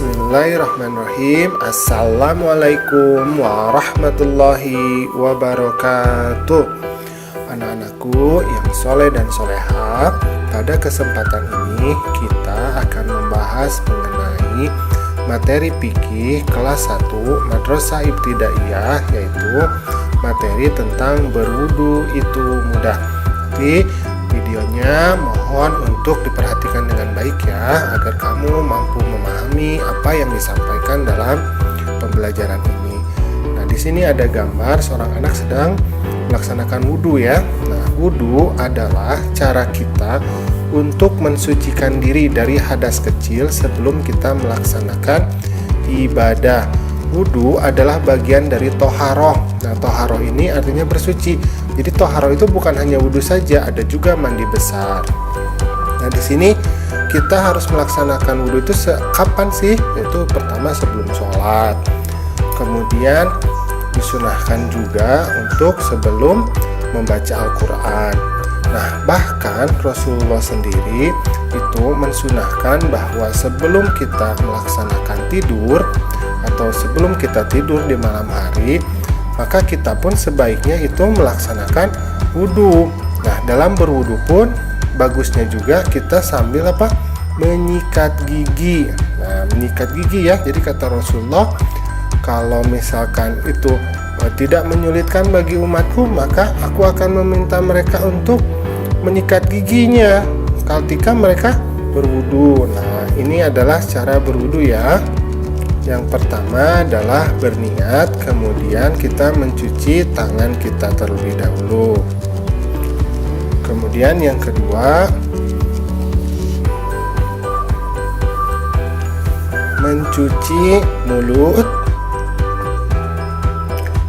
Bismillahirrahmanirrahim. Assalamualaikum warahmatullahi wabarakatuh. Anak-anakku yang soleh dan soleha, pada kesempatan ini kita akan membahas mengenai materi fikih kelas 1 Madrasah Ibtidaiyah, yaitu materi tentang berwudu itu mudah. Jadi videonya mohon untuk diperhatikan dengan baik ya, agar kamu mampu memahami apa yang disampaikan dalam pembelajaran ini. Nah, di sini ada gambar seorang anak sedang melaksanakan wudhu ya. Nah, wudhu adalah cara kita untuk mensucikan diri dari hadas kecil sebelum kita melaksanakan ibadah. Wudhu adalah bagian dari toharoh. Nah, toharoh ini artinya bersuci. Jadi toharoh itu bukan hanya wudhu saja, ada juga mandi besar. Nah, di sini kita harus melaksanakan wudhu itu kapan sih? Yaitu pertama sebelum sholat. Kemudian disunahkan juga untuk sebelum membaca Al-Quran. Nah, bahkan Rasulullah sendiri itu mensunahkan bahwa sebelum kita melaksanakan tidur atau sebelum kita tidur di malam hari, maka kita pun sebaiknya itu melaksanakan wudhu. Nah, dalam berwudhu pun bagusnya juga kita sambil menyikat gigi. Nah, menyikat gigi ya. Jadi kata Rasulullah, kalau misalkan itu tidak menyulitkan bagi umatku, maka aku akan meminta mereka untuk menyikat giginya ketika mereka berwudhu. Nah, ini adalah cara berwudhu ya. Yang pertama adalah berniat, kemudian kita mencuci tangan kita terlebih dahulu. Kemudian yang kedua, mencuci mulut,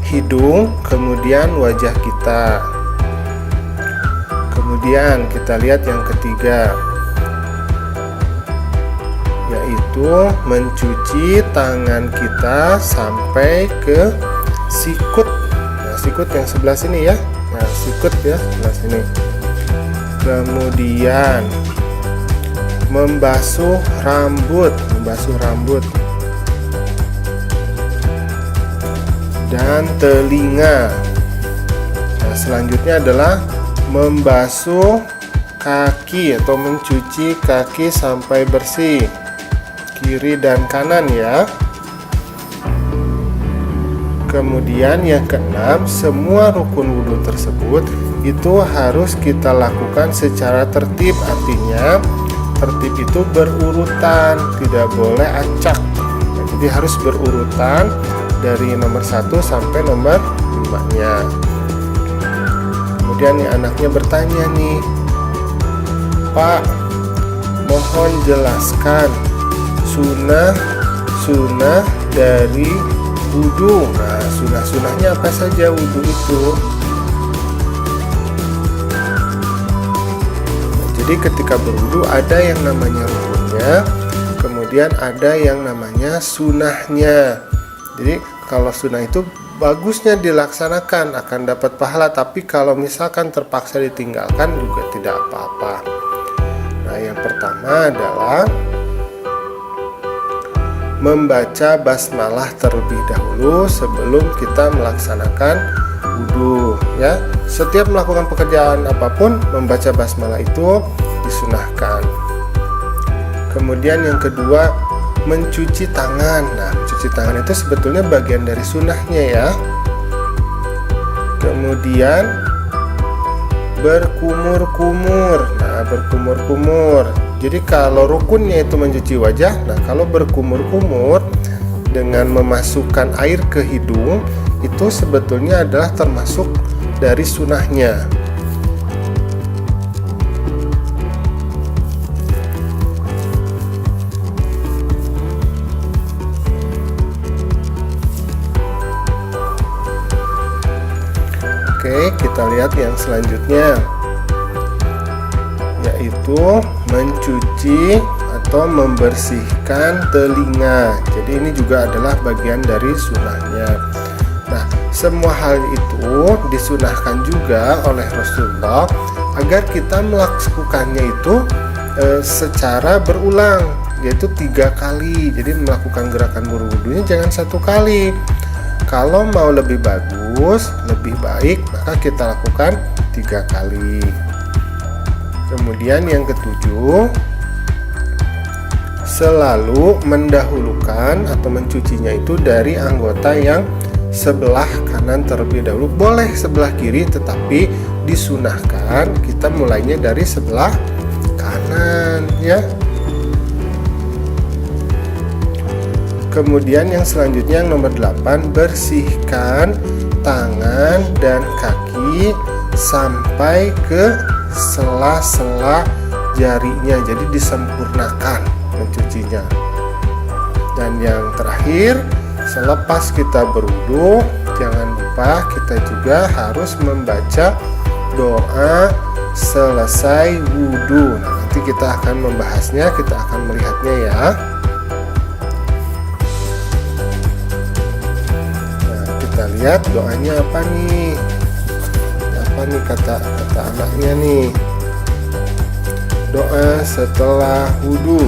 hidung, kemudian wajah kita. Kemudian kita lihat yang ketiga, yaitu mencuci tangan kita sampai ke sikut. Nah, sikut yang sebelah sini ya. Nah, sikut ya sebelah sini. Kemudian membasuh rambut, dan telinga. Nah, selanjutnya adalah membasuh kaki atau mencuci kaki sampai bersih, kiri dan kanan ya. Kemudian yang keenam, semua rukun wudhu tersebut itu harus kita lakukan secara tertib. Artinya tertib itu berurutan, tidak boleh acak. Nah, jadi harus berurutan dari nomor 1 sampai nomor 5-nya. Kemudian anaknya bertanya nih, Pak, mohon jelaskan sunnah dari wudhu. Nah, sunnah-sunnahnya apa saja wudhu itu? Nah, jadi ketika berwudhu ada yang namanya rukunnya, kemudian ada yang namanya sunnahnya. Jadi kalau sunnah itu bagusnya dilaksanakan akan dapat pahala, tapi kalau misalkan terpaksa ditinggalkan juga tidak apa-apa. Nah, yang pertama adalah membaca basmalah terlebih dahulu sebelum kita melaksanakan wudhu ya. Setiap melakukan pekerjaan apapun, membaca basmalah itu disunahkan. Kemudian yang kedua, mencuci tangan. Nah, mencuci tangan itu sebetulnya bagian dari sunnahnya ya. Kemudian berkumur-kumur. Nah, berkumur-kumur. Jadi kalau rukunnya itu mencuci wajah, nah kalau berkumur-kumur dengan memasukkan air ke hidung itu sebetulnya adalah termasuk dari sunnahnya. Oke, kita lihat yang selanjutnya, yaitu mencuci atau membersihkan telinga. Jadi ini juga adalah bagian dari sunnahnya. Nah, semua hal itu disunahkan juga oleh Rasulullah agar kita melakukannya itu secara berulang. yaitu 3 kali. Jadi melakukan gerakan berwudunya jangan 1 kali. Kalau mau lebih bagus, lebih baik, maka kita lakukan 3 kali. Kemudian yang ketujuh, selalu mendahulukan atau mencucinya itu dari anggota yang sebelah kanan terlebih dahulu. Boleh sebelah kiri, tetapi disunahkan kita mulainya dari sebelah kanan ya. Kemudian yang selanjutnya yang nomor 8, bersihkan tangan dan kaki sampai ke sela-sela jarinya, jadi disempurnakan mencucinya. Dan yang terakhir, selepas kita berwudu, jangan lupa kita juga harus membaca doa selesai wudu. Nah, nanti kita akan membahasnya, kita akan melihatnya ya. Nah, kita lihat doanya apa nih? Apa nih kata anaknya nih? Doa setelah wudu.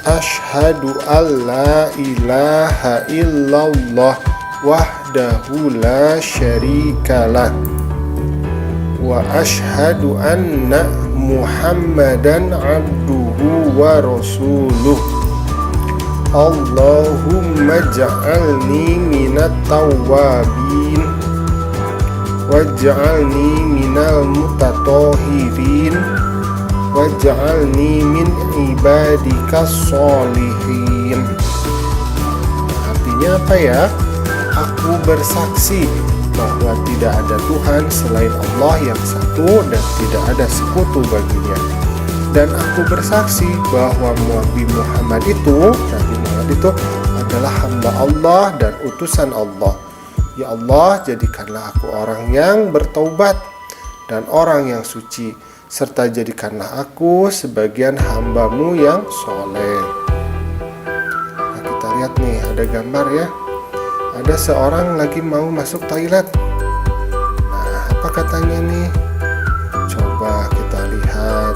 Asyhadu alla ilaha illallah wahdahu la syarikalah wa asyhadu anna Muhammadan abduhu wa rasuluh. Allahumma ja'alni minat tawwabin waj'alni minal mutatahirin waj'alni min ibadikas sholihin. Artinya apa ya? Aku bersaksi bahwa tidak ada Tuhan selain Allah yang satu dan tidak ada sekutu baginya. Dan aku bersaksi bahwa Nabi Muhammad itu adalah hamba Allah dan utusan Allah. Ya Allah, jadikanlah aku orang yang bertaubat dan orang yang suci, serta jadikanlah aku sebagian hamba-Mu yang soleh. Nah, kita lihat nih, ada gambar ya. Ada seorang lagi mau masuk toilet. Nah, apa katanya nih? Coba kita lihat.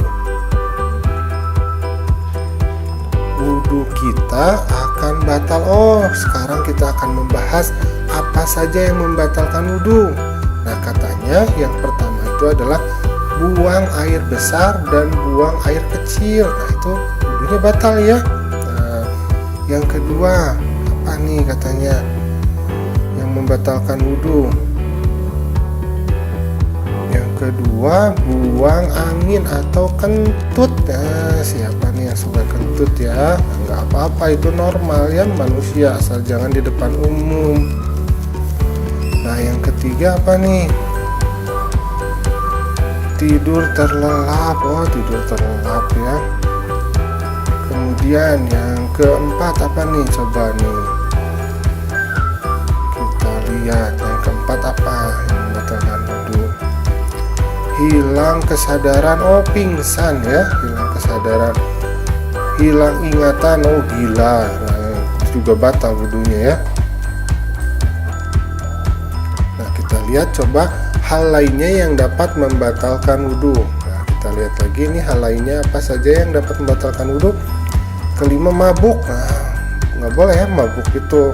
Wudu kita akan batal. Oh, sekarang kita akan membahas apa saja yang membatalkan wudu. Nah, katanya yang pertama itu adalah buang air besar dan buang air kecil. Nah, itu wudunya batal ya. Nah, yang kedua apa nih katanya yang membatalkan wudu? Yang kedua, buang angin atau kentut. Nah, siapa nih yang suka kentut ya? Nggak apa-apa, itu normal ya manusia, asal jangan di depan umum. Nah, yang ketiga apa nih? Tidur terlelap. Oh, tidur terlelap ya. Kemudian yang keempat apa nih? Coba nih kita lihat yang keempat apa yang membatalkan wudu? Hilang kesadaran. Oh, pingsan ya, hilang kesadaran, hilang ingatan. Oh, gila. Nah, itu juga batal wudunya ya. Nah, kita lihat coba hal lainnya yang dapat membatalkan wudu. Nah, kita lihat lagi nih hal lainnya apa saja yang dapat membatalkan wudu. Kelima, mabuk. Nah, nggak boleh ya mabuk itu.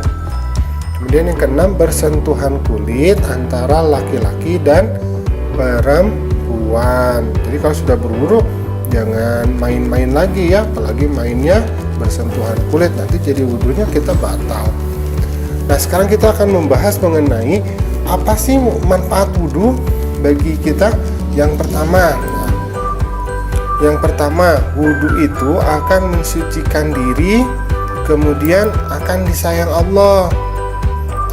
Kemudian yang keenam, bersentuhan kulit antara laki-laki dan perempuan. Jadi kalau sudah berwudu jangan main-main lagi ya, apalagi mainnya bersentuhan kulit, nanti jadi wudunya kita batal. Nah, sekarang kita akan membahas mengenai apa sih manfaat wudu bagi kita. Yang pertama, wudu itu akan mensucikan diri, kemudian akan disayang Allah.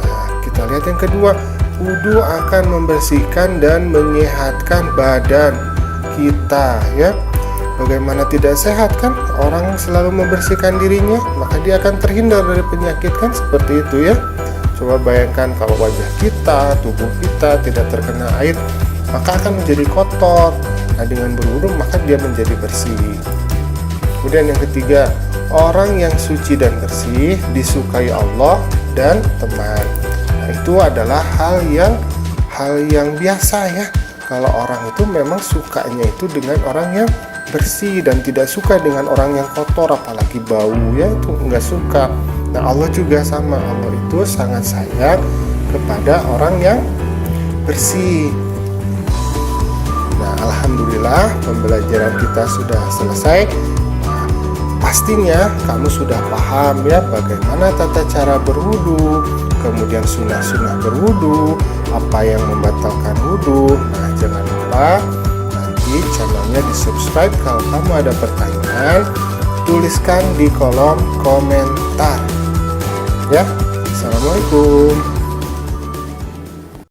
Nah, kita lihat yang kedua, wudu akan membersihkan dan menyehatkan badan kita ya. Bagaimana tidak sehat kan? Orang selalu membersihkan dirinya, maka dia akan terhindar dari penyakit kan, seperti itu ya. Coba bayangkan kalau wajah kita, tubuh kita tidak terkena air, maka akan menjadi kotor. Nah, dengan berwudu maka dia menjadi bersih. Kemudian yang ketiga, orang yang suci dan bersih disukai Allah dan teman. Nah, itu adalah hal yang biasa ya. kalau orang itu memang sukanya itu dengan orang yang bersih dan tidak suka dengan orang yang kotor, apalagi bau ya, itu nggak suka. Nah Allah juga sama, Allah itu sangat sayang kepada orang yang bersih. Nah alhamdulillah pembelajaran kita sudah selesai. Pastinya kamu sudah paham ya bagaimana tata cara berwudu, kemudian sunnah-sunnah berwudu, apa yang membatalkan wudu. Nah jangan lupa nanti channelnya di subscribe. Kalau kamu ada pertanyaan, tuliskan di kolom komentar ya. Assalamualaikum.